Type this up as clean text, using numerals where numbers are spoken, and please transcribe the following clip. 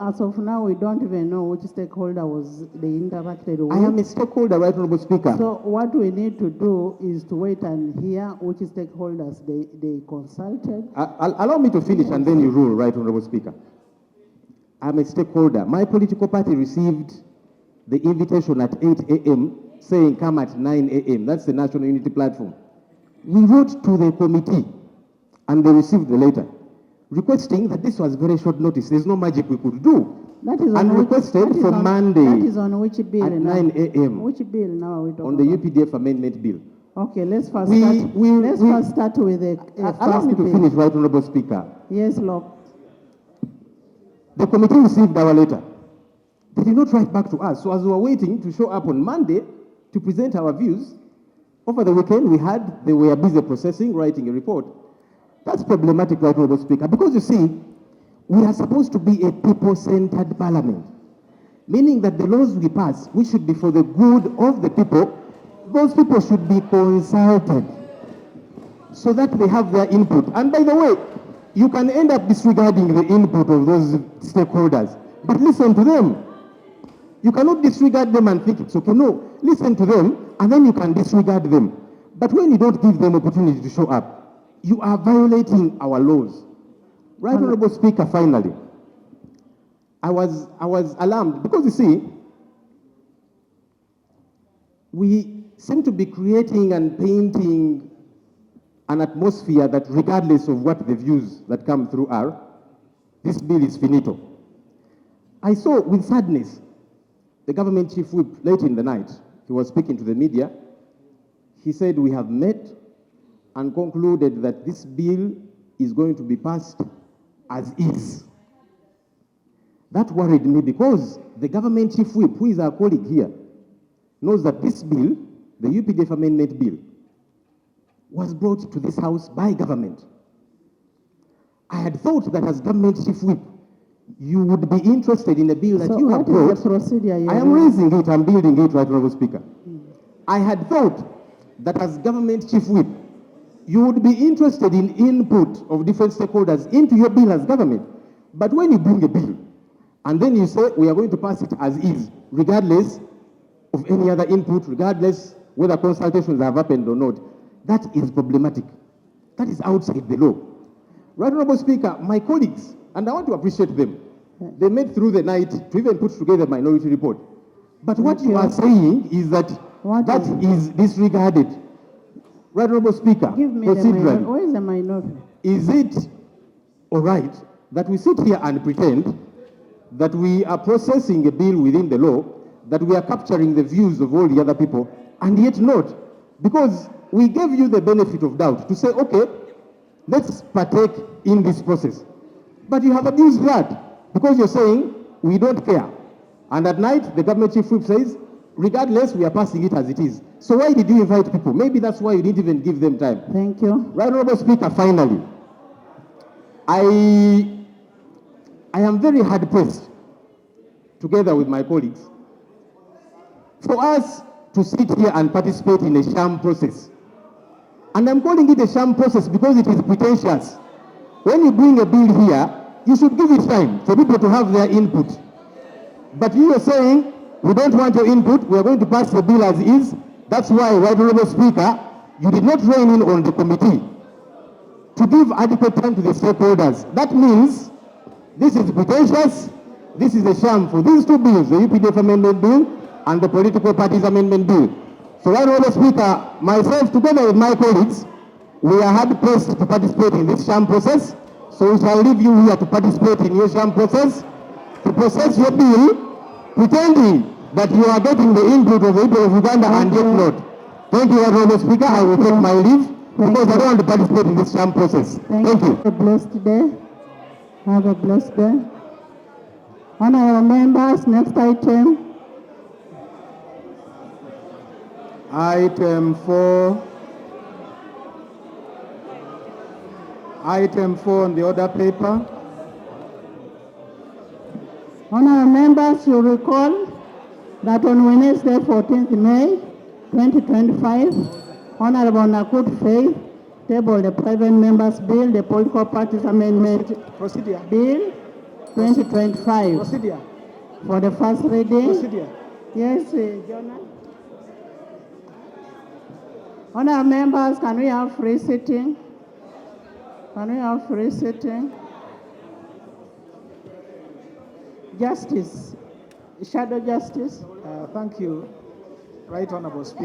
As of now, we don't even know which stakeholder they interacted with. I am a stakeholder, Right Honorable Speaker. So what we need to do is to wait and hear which stakeholders they consulted. Allow me to finish and then you rule, Right Honorable Speaker. I'm a stakeholder. My political party received the invitation at 8 a.m. saying come at 9 a.m. That's the National Unity Platform. We wrote to the committee and they received the letter requesting that this was very short notice. There's no magic we could do. That is and requested for Monday that is on which bill at now? 9 a.m. Which bill now are we talking on the about? UPDF amendment bill. Okay, let's first start with the allow me to finish, Right Honorable Speaker. Yes, Lord. The committee received our letter. They did not write back to us. So as we were waiting to show up on Monday to present our views, over the weekend they were busy processing, writing a report. That's problematic, Right Honorable Speaker, because you see, we are supposed to be a people-centered parliament, meaning that the laws we pass, which should be for the good of the people, those people should be consulted so that they have their input. And by the way, you can end up disregarding the input of those stakeholders, but listen to them. You cannot disregard them and think it's okay. No, listen to them, and then you can disregard them. But when you don't give them opportunity to show up, you are violating our laws. Right Honorable Speaker, finally, I was alarmed because you see, we seem to be creating and painting an atmosphere that regardless of what the views that come through are, this bill is finito. I saw with sadness the government chief whip late in the night. He was speaking to the media. He said, we have met and concluded that this bill is going to be passed as is. That worried me because the government chief whip, who is our colleague here, knows that this bill, the UPDF amendment bill, was brought to this house by government. I had thought that as government chief whip, you would be interested in a bill that you have brought. The procedure I am raising it, I'm building it, Right Honorable Speaker. I had thought that as government chief whip, you would be interested in input of different stakeholders into your bill as government. But when you bring a bill, and then you say, we are going to pass it as is, regardless of any other input, regardless whether consultations have happened or not, that is problematic. That is outside the law. Right Honorable Speaker, my colleagues, and I want to appreciate them, they made through the night to even put together a minority report. But what you are saying is that that is disregarded. Right Honorable Speaker, give me the minority. Where is the minority? Is it all right that we sit here and pretend that we are processing a bill within the law, that we are capturing the views of all the other people, and yet not? Because we gave you the benefit of doubt to say, okay, let's partake in this process. But you have abused that because you're saying we don't care. And at night, the government chief whip says, regardless, we are passing it as it is. So why did you invite people? Maybe that's why you didn't even give them time. Thank you. Right Honorable Speaker, finally, I am very hard pressed, together with my colleagues, for us to sit here and participate in a sham process. And I'm calling it a sham process because it is pretentious. When you bring a bill here, you should give it time for people to have their input. But you are saying, we don't want your input, we are going to pass the bill as is. That's why, Right Honorable Speaker, you did not rein in on the committee to give adequate time to the stakeholders. That means this is pretentious, this is a sham for these two bills, the UPDF amendment bill and the Political Parties Amendment Bill. So, Right Honorable Speaker, myself together with my colleagues, we are hard pressed to participate in this sham process. So we shall leave you here to participate in your sham process, to process your bill, pretending that you are getting the input of the people of Uganda and yet not. Thank you, Honorable Speaker. I will take my leave because I don't want to participate in this sham process. Thank you. Have a blessed day. Have a blessed day. Honorable members, next item. Item 4. Item 4 on the order paper. Honorable members, you recall that on Wednesday, 14th May 2025, Honorable Nakut Faith tabled the private members bill, the Political Parties Amendment Procedure. Bill, 2025. Procedure. For the first reading. Procedure. Yes, Jonah. Honourable members, can we have free sitting? Can we have free sitting? Justice, Shadow Justice. Thank you, Right Honourable Speaker.